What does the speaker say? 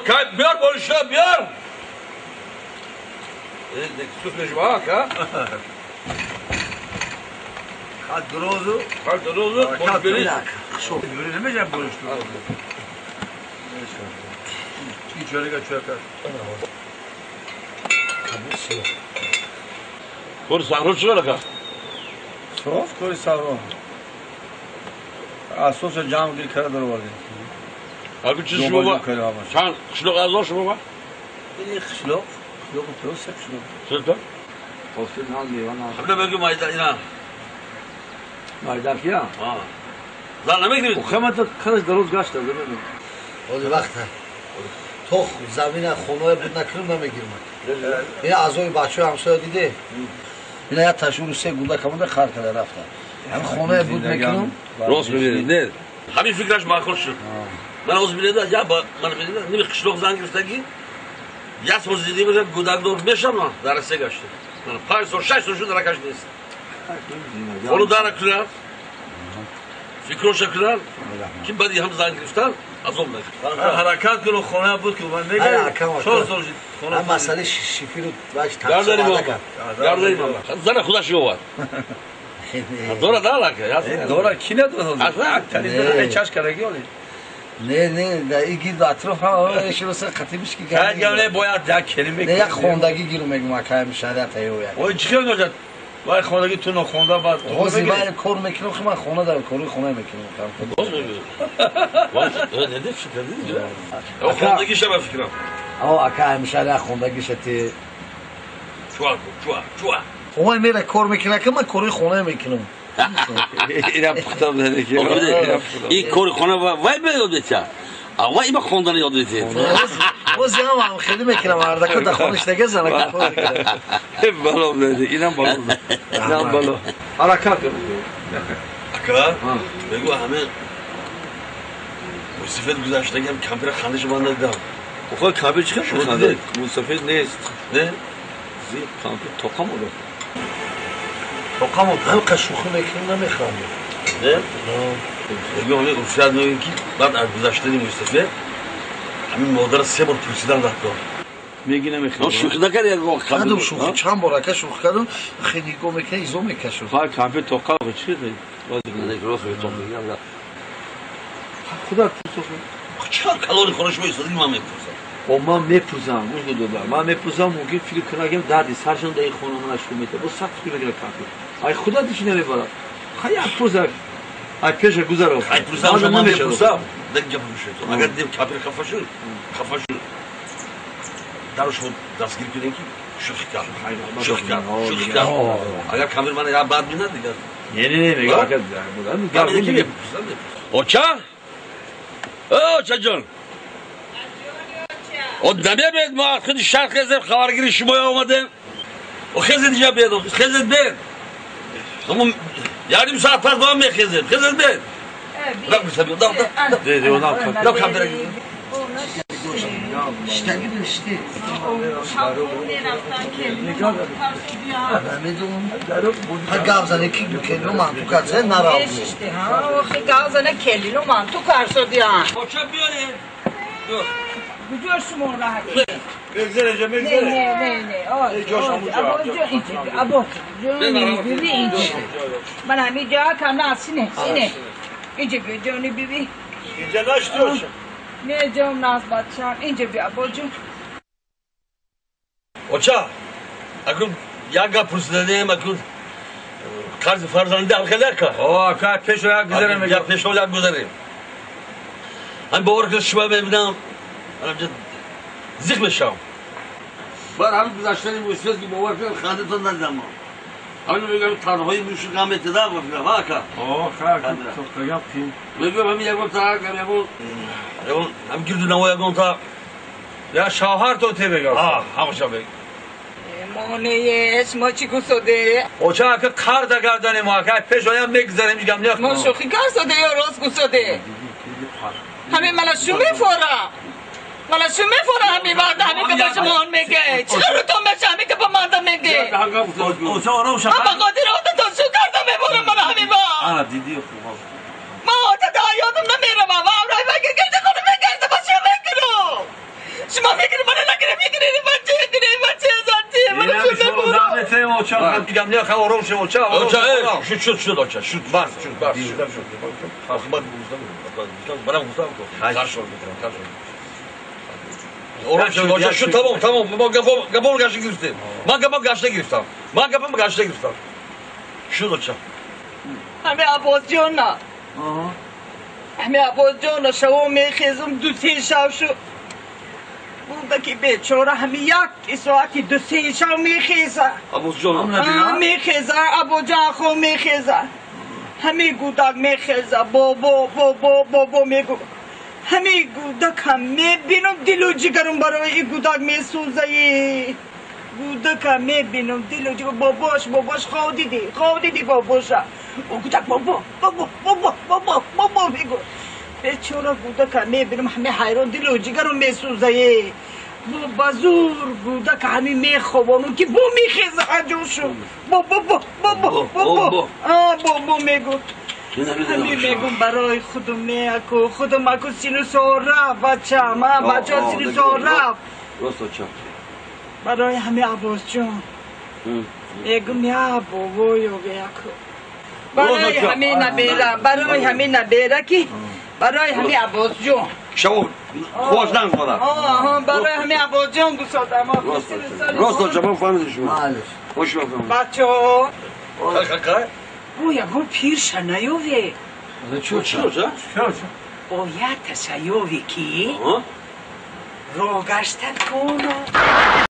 بیار باشا بیار. سوپش واق ها. خد دروزو. خد دروزو. خد بریز. شو. بری نمیشه بولشتو. چی چوری که چوکا. کور سانگرو چرا لگا؟ صاف کوری سانگرو. اساس جام گیر کرده رو وارد. اگه چیزی شما چند خشلوق از آن شما؟ این خشلوق تو سه خشلوق. چطور؟ خشلوق نان لیوان. حالا بگو مایدار اینا. مایدار کیا؟ زن نمیگیرید. خدمت خودش دروز گشته ببینید. ولی وقته. تو زمین خونه بود نکردم نمیگیرم. این اعضای بچه همسایه دیده. اینا یا تشور سه گوده کمونده خرد کرده رفته. هم خونه بود نکردم. راست میگید نه. همین فکرش معقول شد. من از بیلیده یا با من بیلیده نمی خشلوق زن گرفتگی. یا سوز دیدی بشه گودک دور بشم نه درسته گشته. من 5 سال 6 سال شد درکش نیست. خونو داره کرد. فکرش کرد. کی بدی هم زن گرفتن از اون نکرد. حرکت کنو خونه بود که من میگم. چهار سال خونه. هم مسئله شیفی رو باش گرداری ما. گرداری ما. زن خودش یواد. دورا داره که. دورا کی نداره؟ اصلا تلیزیون چش کرده ولی. نه در این گیر اطراف ها شروع خطیبش کی کرد. نه باید یک کلمه. نه یک خوندگی گیرو میگم که شریعت ایویا. اوه چیکار می‌کنید؟ وای خوندگی تو نخونده بعد روزی باید کار میکنم خب من خونه دارم کاری خونه میکنم. باز میگه. باز نه چی کردی؟ او خوندگیش هم فکرم. آه اکا همیشه خوندگیش تی. چوا. اوه میره کار میکنه که من کاری خونه میکنم. اینم پختم بده که. این کار خونه وای به یاد بچه. آوا این خوندن یاد بده. روزی هم خیلی میکنم اردکو در خونش نگه زنه که کار میکنه. بالا بده اینم بالا. اینم بالا. حرکت کن. اکا بگو همه مصیفت گذشته هم کمپر خندش باند دیدم. خب کمپر چیکار شده؟ مصیفت نیست. نه؟ زی کمپر توقم بود. توقم هم قشوخی میکنم نمیخوام. نه؟ بگو همه افراد میگن که بعد از گذشته مصیفت همین مادر 3 بار پرسیدن رفت. میگی نمیخوام. شوخی نکردی اگه کدوم شوخی چند بار که شوخی کردم خیلی نگاه میکنه ایزو میکشه. خواهد کمپر توقم بود چی دی؟ راست میگم. خدا پرسید. چرا کالری خورش می‌استادی من میپرسم. خب من میپرسم اون دو من میپرسم ممکن فکر کنم دادی سرشون در این خونه من شروع میته با سخت فکر میگیره کافی. ای خدا دیش نمیبره. خیلی پرسم. ای پیش گذر اف. ای پرسم شما میپرسم. دیگه میشه. اگر دیم کافی خفاشون. داروش دستگیر کنین کی؟ شوخی کرد. اگر کامل من یا بعد میاد دیگه. نه میگم که بودن. میگم اوچا؟ اوچا جان. O demeye ben mi arkadaş şarkı yazıp haber girişimi yapamadım. O kızı diye ben o kızı ben. Ama yarım saat pardon ben kızı. Kızı ben. Bak bir sebebi da. Dedi ona kalk. Yok kamera gidiyor. İşte gibi işte. Ha gavzane kilo mantu kadar narav. İşte ha o gavzane kilo mantu karşı diye. Koça bir yere. Yok. Gidiyorsun orada hadi. Bekle Ne. Abo. Bibi ince. Bana bir daha kana sine. İnce bir canı bibi. İnce ne istiyorsun? Ne canım naz batacağım. İnce bir abocum. Oça. Akın yaga puslanayım akın. Karşı farzandı alkalaka. O kay peşoya güzelim. Ya peşoya güzelim. Hani bu arkadaş şu benim Amca zik meşam. Ben abi güzaştayım bu söz gibi var ki kanıtından zaman. Hani böyle tanrıyı müşrik Ahmet'e daha var filan vaka. Kay çok da yapayım. Böyle hem yapıp ta hem girdi navaya konta. Ya şahar to tebe gel. Hamışa bey. Moneye esmaçı kusode. Oça ki kar da gardane muhakkak peşoya megzerim gam ne? Mo şoki karsode roz kusode. Hami mala şumi fora. Mala şumi fora hami vardı hami ke başımon mege. Çıkarı to meşami ke pamanda mege. Oça ona uşak. Ama kadir o da şu karda me bola mala hami ba. Ana didi yok. Ma o da daha yodum da mera baba. Avray bak geldi konu me geldi başım me kilo. اوچا هم دیدم نه خو آروم شو اوچا Oça, şut oça, şut. Bas, şut, bas. Bak, bana Mustafa karşı oldu. Orası oça, şu tamam. Kapı karşı girsin. Ben kapı karşıda girsin. Ben kapı karşıda girsin. Şut oça. همه عباس جانا همه عباس جانا شوا میخیزم دو سه شب شو بوده که بیچاره همه یک ساعتی دو سه شب میخیزه Abuz John. میخیزه ابو جان خو میخیزه همه گودک میخیزه بابا میگو همه گودک هم میبینم دل و جگرم برای این گودک میسوزه گودک هم میبینم دل و جگر باباش خواه دیدی باباش او گودک بابا میگو بیچاره گودک هم میبینم همه حیران دل و جگرم میسوزه بابا زور گودک همه میخوابانم که بو میخیزه عجوشو بابا میگو همه میگم برای خودم اکو سینو سورا بچه سینو سورا Rost oça. برای همه عباس جان میگم یا بابایو بیاکو برای همه نبیره که برای همه عباس جان Şavul. Boğazdan falan. برای همه عباس جان گسادم Rost oça, ben falan düşüyorum. Maalesef. Hoş bakın. بچه Kaka. او یکم پیر شنیوی Şut oça. باید تسیوی کی Ha? رو گشتن کنو